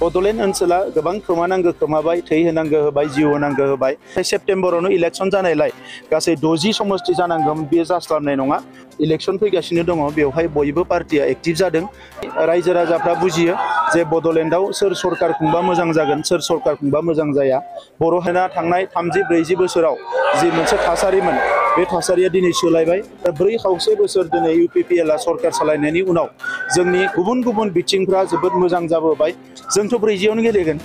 बड'लेण्ड ओनसोला गोबां खोमानांगौ खोमाबाय, थै होनांगौ होबाय, जिउ होनांगौ होबाय। सेप्तेम्बरावनो इलेक्सन जानायलाय गासै 60 समष्टि जानांगौमोन, बेयो जास्लाबनाय नङा। इलेक्सन फैगासिनो दङ, बेवहाय बयबो पार्टिया एक्टिभ जादों। रायजो राजाफ्रा बुजियो जे बड'लेण्डआव सोर सरकार खुंबा मोजां जागोन, सोर सरकार खुंबा मोजां जाया। बर' हारिया थांनाय 30-40 बोसोराव जि मोनसे थासारिमोन, बे थासारिया दिनै सोलायबाय। 4 बोसोर दिनै UPPLआ सरकार सालायनायनि उनाव जोंनि गुबुन गुबुन बिथिंफ्रा जोबोद मोजां जाबोबाय। जोंथ' 40आवनो गेलेगोन।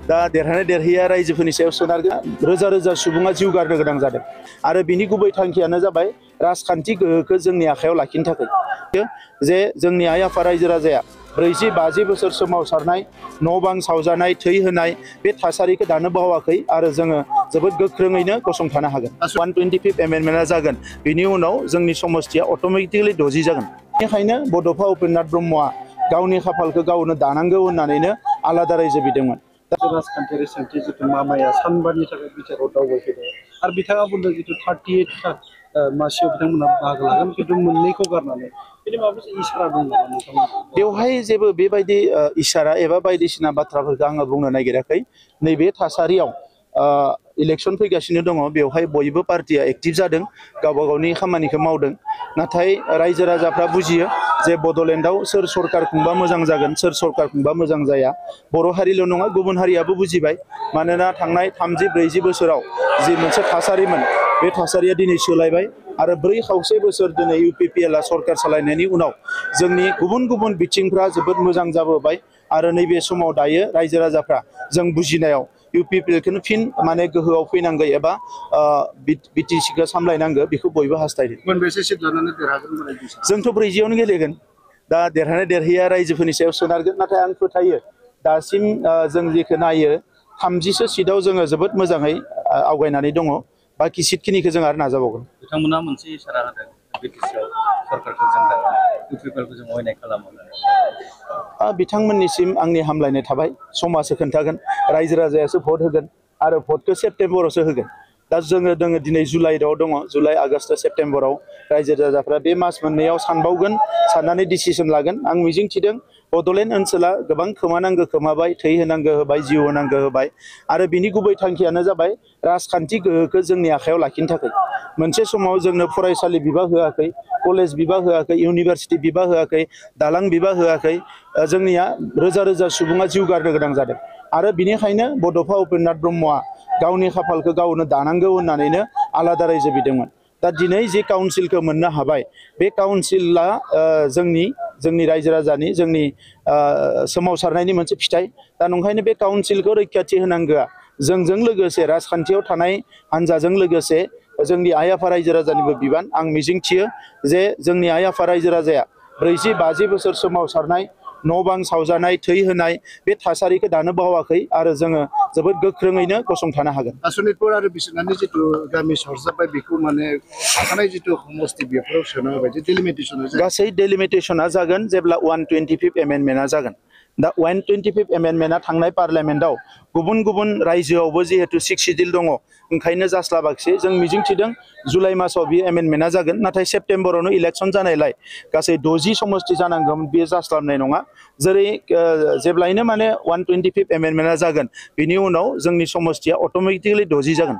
दा देरहानाय देरहैया रायजोफोरनि सायाव सोनारगोन। रोजा रोजा सुबुङा जिउ गारनो गोनां जादों आरो बिनि गुबै थांखियानो जाबाय राजखान्थि गोहोखौ जोंनि आखायाव लाखिनो थाखाय। जे जोंनि आइ आफा रायजो राजाया 40-50 बोसोर सोमावसारनाय, न' बां सावजानाय, थै होनाय बे थासारिखौ दानो बावाखै आरो जोङो जोबोद गोख्रोङैनो गसंथानो हागोन। 125 एमेन्डमेन्टआ जागोन, बिनि उनाव जोंनि समष्टिया अट'मेटिकलि 60 जागोन। बेनिखायनो बड'फा उपेन्द्रनाथ ब्रह्मआ गावनि खाफालखौ गावनो दानांगौ होननानैनो आलादा रायजो बिदोंमोन। राजखान्थियारि सोंथि जिथु मामाया सानबानि थाखाय बिटिआरआव दावबायफैदों आरो बिथाङा बुंदों जिथु 38 मासियाव बिथांमोना बाहागो लागोन, खिन्थु मोननैखौ गारनानै बिनि माबा मोनसे इसारा दं नामा नोंथांमोना? बेवहाय जेबो बेबायदि इसारा एबा बायदिसिना बाथ्राफोरखौ आङो बुंनो नागिराखै। नैबे थासारियाव इलेक्सन फैगासिनो दङ, बेवहाय बयबो पार्टिया एक्टिभ जादों, गावबा गावनि खामानिखौ मावदों। नाथाय रायजो राजाफ्रा बुजियो जे बड'लेण्डआव सोर सरकार खुंबा मोजां जागोन, सोर सरकार खुंबा मोजां जाया। बर' हारिल' नङा, गुबुन हारियाबो बुजिबाय। मानोना थांनाय 30-40 बोसोराव जि मोनसे थासारिमोन, बे थासारिया दिनै सोलायबाय आरो 4 बोसोर दिनै UPPLआ सरकार सालायनायनि उनाव जोंनि गुबुन गुबुन बिथिंफ्रा जोबोद मोजां जाबोबाय आरो नैबे समाव दायो रायजो राजाफ्रा जों बुजिनायाव UPPLखौनो फिन माने गोहोआव फैनांगौ एबा BTCखौ सामलायनांगौ, बेखौ बयबो हास्थायदों। मोनबेसे सिट लानानै देरहागोन? जोंथ' 40आवनो गेलेगोन। दा देरहानाय देरहैया रायजोफोरनि सायाव सोनारगोन। नाथाय आं फोथायो दासिम जों जेखौ नायो 30सो सिटआव जोङो जोबोद मोजाङै आवगायनानै दङ। बाखि सिटखिनिखौ जों आरो नाजाबावगोन। बिथांमोना मोनसे इसारा होदों BTCआव सरकारखौ जों UPPLखौ जों अयनाय खालामो। बिथांमोननिसिम आंनि हामलायनाय थाबाय। समाजो खोन्थागोन, रायजो राजायासो भट होगोन आरो भटखौ सेप्तेम्बरावसो होगोन। दा जोङो दिनै जुलाइआव दङ, जुलाइ, आगष्ट, सेप्तेम्बराव रायजो राजाफ्रा बे मास मोननैयाव सानबावगोन, साननानै डिसिसन लागोन। आं मिजिंथिदों बड'लेण्ड ओनसोला गोबां खोमानांगौ खोमाबाय, थै होनांगौ होबाय, जिउ होनांगौ होबाय आरो बिनि गुबै थांखियानो जाबाय राजखान्थि गोहोखौ जोंनि आखायाव लाखिनो थाखाय। मोनसे समाव जोंनो फरायसालि बिबा होआखै, कलेज बिबा होआखै, इउनिभारसिटि बिबा होआखै, दालां बिबा होआखै। जोंनिया रोजा रोजा सुबुङा जिउ गारनो गोनां जादों आरो बिनिखायनो बड'फा उपेन्द्रनाथ ब्रह्मआ गावनि खाफालखौ गावनो दानांगौ होननानैनो आलादा रायजो बिदोंमोन। दा दिनै जे काउन्सिलखौ मोननो हाबाय, बे काउन्सिला जोंनि रायजो राजानि, जोंनि सोमावसारनायनि मोनसे फिथाइ। दा नंखायनो बे काउन्सिलखौ रैखाथि होनांगौआ जोंजों लोगोसे राजखान्थियाव थानाय हान्जाजों लोगोसे जोंनि आइ आफा रायजो राजानिबो बिबान। आं मिजिंथियो जे जोंनि आइ आफा रायजो राजाया 40-50 बोसोर सोमावसारनाय, न' बां सावजानाय, थै होनाय बे थासारिखौ दानो बावाखै आरो जोङो जोबोद गोख्रोङैनो गसंथानो हागोन। सनितपुर आरो बिश्वनाथनि जिथु गामि सरजाबबाय, बेखौ माने थाखानाय जिथु समष्टि बेफोराव सोना होबाय जे डेलिमिटेसना गासै डेलिमिटेसना जागोन जेब्ला 125 एमेन्डमेन्टआ जागोन। दा 125 एमेन्डमेन्टआ थांनाय पार्लियामेन्टआव गुबुन गुबुन रायजोआवबो जिहेतु 6 सिडिउल दङ, ओंखायनो जास्लाबाखिसै। जों मिजिंथिदों जुलाइ मासाव बे एमेन्डमेन्टआ जागोन। नाथाय सेप्तेम्बरावनो इलेक्सन जानायलाय गासै 60 समष्टि जानांगौमोन, बेयो जास्लाबनाय नङा। जेब्लायनो माने 125 एमेन्डमेन्टआ जागोन, बिनि उनाव जोंनि समष्टिया अट'मेटिकलि 60 जागोन।